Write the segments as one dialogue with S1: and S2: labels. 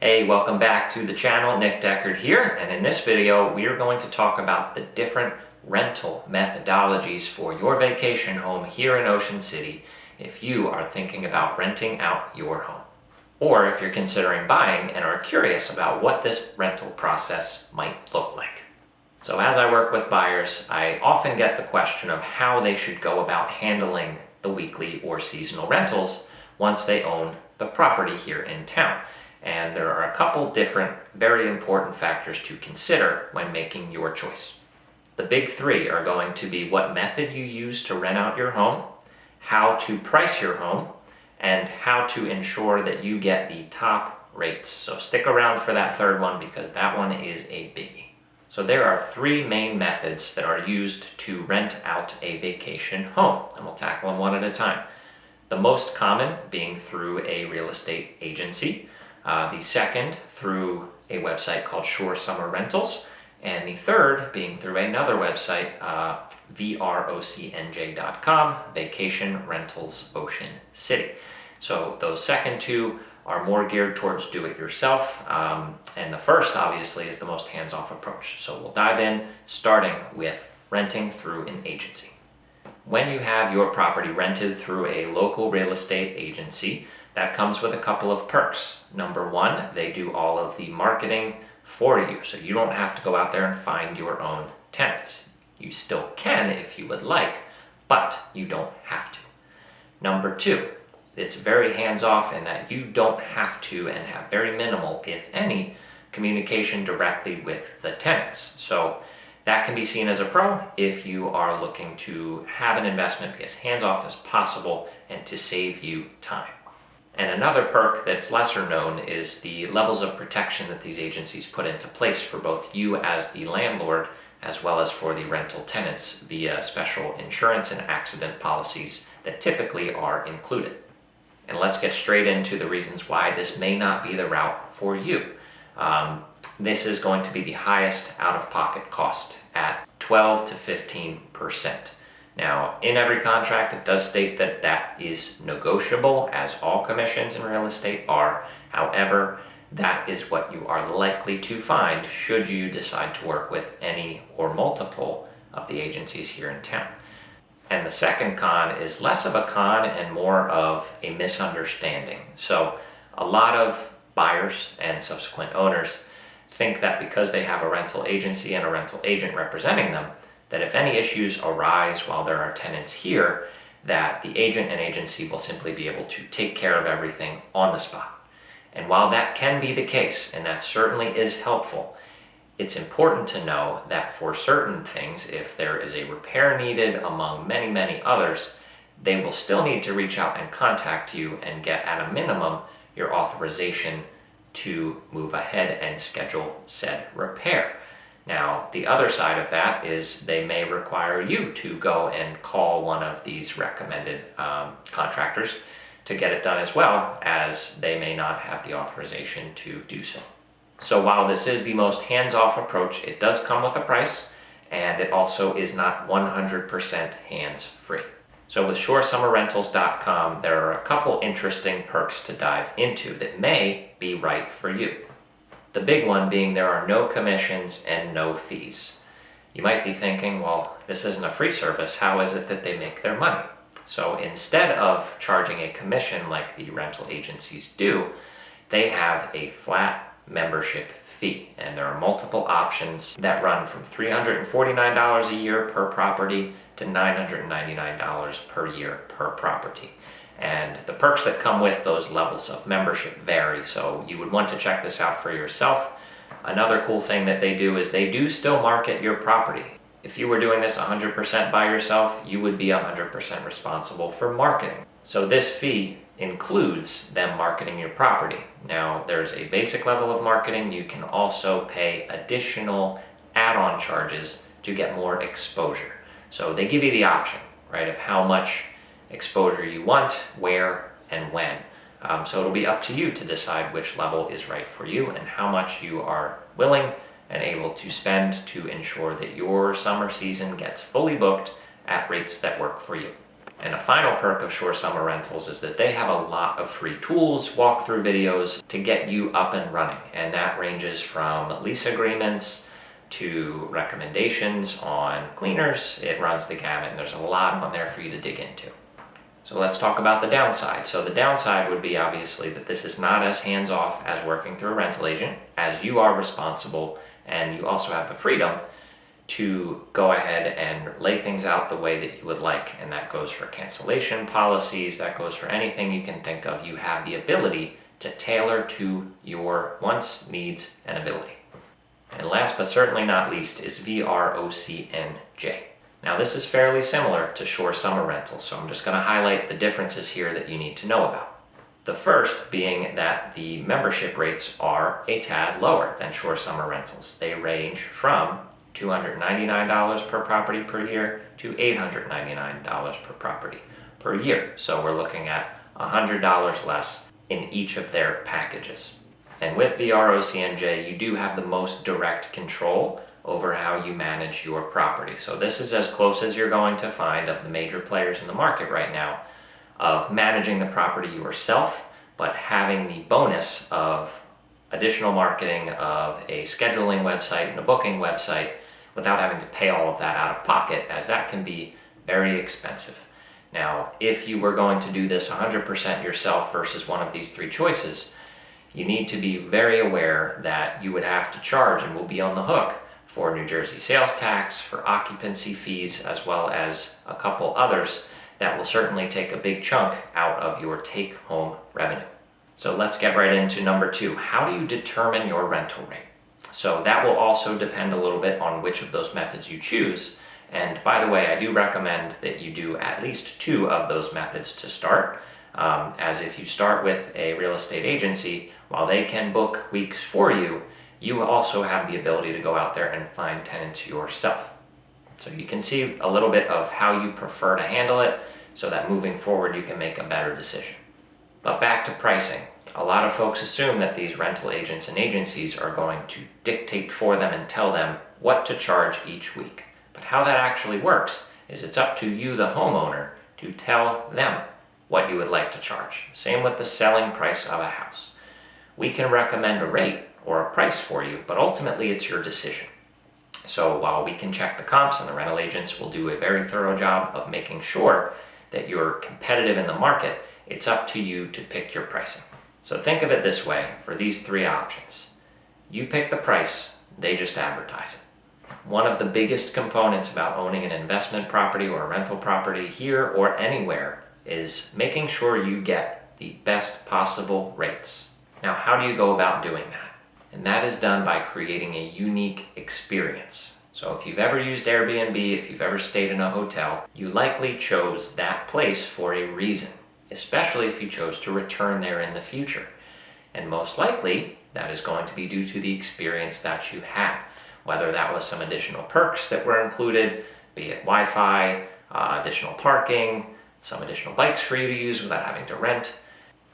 S1: Hey, welcome back to the channel. Nick Deckard here, and in this video we are going to talk about the different rental methodologies for your vacation home here in Ocean City if you are thinking about renting out your home, or if you're considering buying and are curious about what this rental process might look like. So as I work with buyers, I often get the question of how they should go about handling the weekly or seasonal rentals once they own the property here in town. And there are a couple different, very important factors to consider when making your choice. The big three are going to be what method you use to rent out your home, how to price your home, and how to ensure that you get the top rates. So stick around for that third one because that one is a biggie. So there are three main methods that are used to rent out a vacation home, and we'll tackle them one at a time. The most common being through a real estate agency. The second through a website called Shore Summer Rentals, and the third being through another website, VROCNJ.com, Vacation Rentals Ocean City. So those second two are more geared towards do-it-yourself, and the first obviously is the most hands-off approach. So we'll dive in, starting with renting through an agency. When you have your property rented through a local real estate agency, that comes with a couple of perks. Number one, they do all of the marketing for you, so you don't have to go out there and find your own tenants. You still can if you would like, but you don't have to. Number two, it's very hands-off in that you don't have to and have very minimal, if any, communication directly with the tenants. So that can be seen as a pro if you are looking to have an investment be as hands-off as possible and to save you time. And another perk that's lesser known is the levels of protection that these agencies put into place for both you as the landlord as well as for the rental tenants via special insurance and accident policies that typically are included. And let's get straight into the reasons why this may not be the route for you. This is going to be the highest out-of-pocket cost at 12 to 15%. Now, in every contract, it does state that that is negotiable, as all commissions in real estate are. However, that is what you are likely to find should you decide to work with any or multiple of the agencies here in town. And the second con is less of a con and more of a misunderstanding. So a lot of buyers and subsequent owners think that because they have a rental agency and a rental agent representing them, that if any issues arise while there are tenants here, that the agent and agency will simply be able to take care of everything on the spot. And while that can be the case, and that certainly is helpful, it's important to know that for certain things, if there is a repair needed among many, many others, they will still need to reach out and contact you and get at a minimum your authorization to move ahead and schedule said repair. Now, the other side of that is they may require you to go and call one of these recommended contractors to get it done as well, as they may not have the authorization to do so. So while this is the most hands-off approach, it does come with a price, and it also is not 100% hands-free. So with ShoreSummerRentals.com, there are a couple interesting perks to dive into that may be right for you. The big one being there are no commissions and no fees. You might be thinking, well, this isn't a free service. How is it that they make their money? So instead of charging a commission like the rental agencies do, they have a flat membership fee. And there are multiple options that run from $349 a year per property to $999 per year per property. And the perks that come with those levels of membership vary, so you would want to check this out for yourself. Another cool thing that they do is they do still market your property. If you were doing this 100% by yourself, you would be 100% responsible for marketing. So this fee includes them marketing your property. Now, there's a basic level of marketing. You can also pay additional add-on charges to get more exposure. So they give you the option, right, of how much exposure you want, where, and when. So it'll be up to you to decide which level is right for you and how much you are willing and able to spend to ensure that your summer season gets fully booked at rates that work for you. And a final perk of Shore Summer Rentals is that they have a lot of free tools, walkthrough videos to get you up and running. And that ranges from lease agreements to recommendations on cleaners. It runs the gamut, and there's a lot on there for you to dig into. So let's talk about the downside. So the downside would be obviously that this is not as hands-off as working through a rental agent, as you are responsible and you also have the freedom to go ahead and lay things out the way that you would like. And that goes for cancellation policies, that goes for anything you can think of. You have the ability to tailor to your wants, needs, and ability. And last but certainly not least is OCNJ. Now this is fairly similar to Shore Summer Rentals, so I'm just going to highlight the differences here that you need to know about. The first being that the membership rates are a tad lower than Shore Summer Rentals. They range from $299 per property per year to $899 per property per year. So we're looking at $100 less in each of their packages. And with OCNJ, you do have the most direct control over how you manage your property. So this is as close as you're going to find of the major players in the market right now of managing the property yourself, but having the bonus of additional marketing, of a scheduling website and a booking website, without having to pay all of that out of pocket, as that can be very expensive. Now, if you were going to do this 100% yourself versus one of these three choices, you need to be very aware that you would have to charge and will be on the hook for New Jersey sales tax, for occupancy fees, as well as a couple others that will certainly take a big chunk out of your take-home revenue. So let's get right into number 2. How do you determine your rental rate? So that will also depend a little bit on which of those methods you choose. And by the way, I do recommend that you do at least 2 of those methods to start, as if you start with a real estate agency, while they can book weeks for you, you also have the ability to go out there and find tenants yourself. So you can see a little bit of how you prefer to handle it so that moving forward you can make a better decision. But back to pricing. A lot of folks assume that these rental agents and agencies are going to dictate for them and tell them what to charge each week. But how that actually works is it's up to you, the homeowner, to tell them what you would like to charge. Same with the selling price of a house. We can recommend a rate or a price for you, but ultimately it's your decision. So while we can check the comps, and the rental agents will do a very thorough job of making sure that you're competitive in the market, it's up to you to pick your pricing. So think of it this way for these 3 options. You pick the price, they just advertise it. One of the biggest components about owning an investment property or a rental property here or anywhere is making sure you get the best possible rates. Now, how do you go about doing that? And that is done by creating a unique experience. So if you've ever used Airbnb, if you've ever stayed in a hotel, you likely chose that place for a reason, especially if you chose to return there in the future. And most likely, that is going to be due to the experience that you had, whether that was some additional perks that were included, be it Wi-Fi, additional parking, some additional bikes for you to use without having to rent.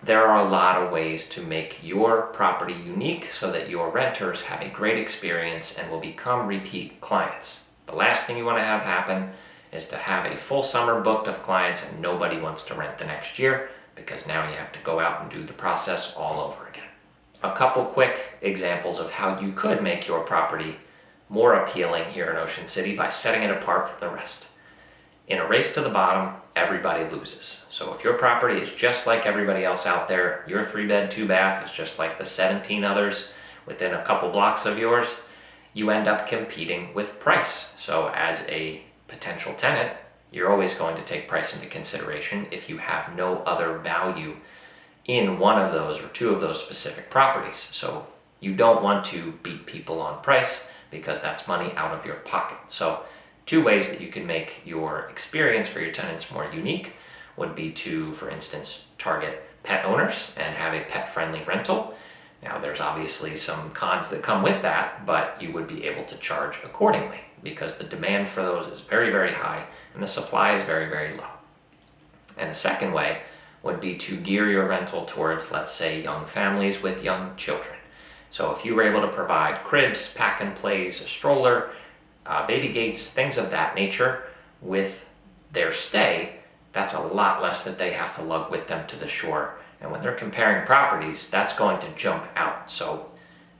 S1: There are a lot of ways to make your property unique so that your renters have a great experience and will become repeat clients. The last thing you want to have happen is to have a full summer booked of clients and nobody wants to rent the next year, because now you have to go out and do the process all over again. A couple quick examples of how you could make your property more appealing here in Ocean City by setting it apart from the rest. In a race to the bottom, everybody loses. So if your property is just like everybody else out there, your 3-bed, 2-bath is just like the 17 others within a couple blocks of yours, you end up competing with price. So as a potential tenant, you're always going to take price into consideration if you have no other value in one of those or 2 of those specific properties. So you don't want to beat people on price, because that's money out of your pocket. So 2 ways that you can make your experience for your tenants more unique would be to, for instance, target pet owners and have a pet-friendly rental. Now, there's obviously some cons that come with that, but you would be able to charge accordingly because the demand for those is very, very high and the supply is very, very low. And a second way would be to gear your rental towards, let's say, young families with young children. So if you were able to provide cribs, pack and plays, a stroller, baby gates, things of that nature with their stay, that's a lot less that they have to lug with them to the shore. And when they're comparing properties, that's going to jump out. So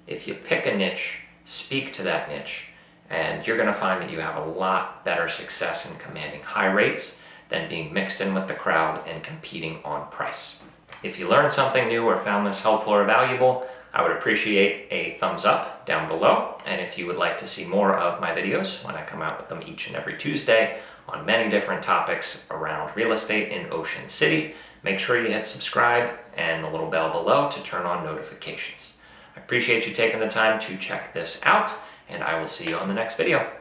S1: if you pick a niche, speak to that niche, and you're going to find that you have a lot better success in commanding high rates than being mixed in with the crowd and competing on price. If you learned something new or found this helpful or valuable, I would appreciate a thumbs up down below. And if you would like to see more of my videos when I come out with them each and every Tuesday on many different topics around real estate in Ocean City, make sure you hit subscribe and the little bell below to turn on notifications. I appreciate you taking the time to check this out, and I will see you on the next video.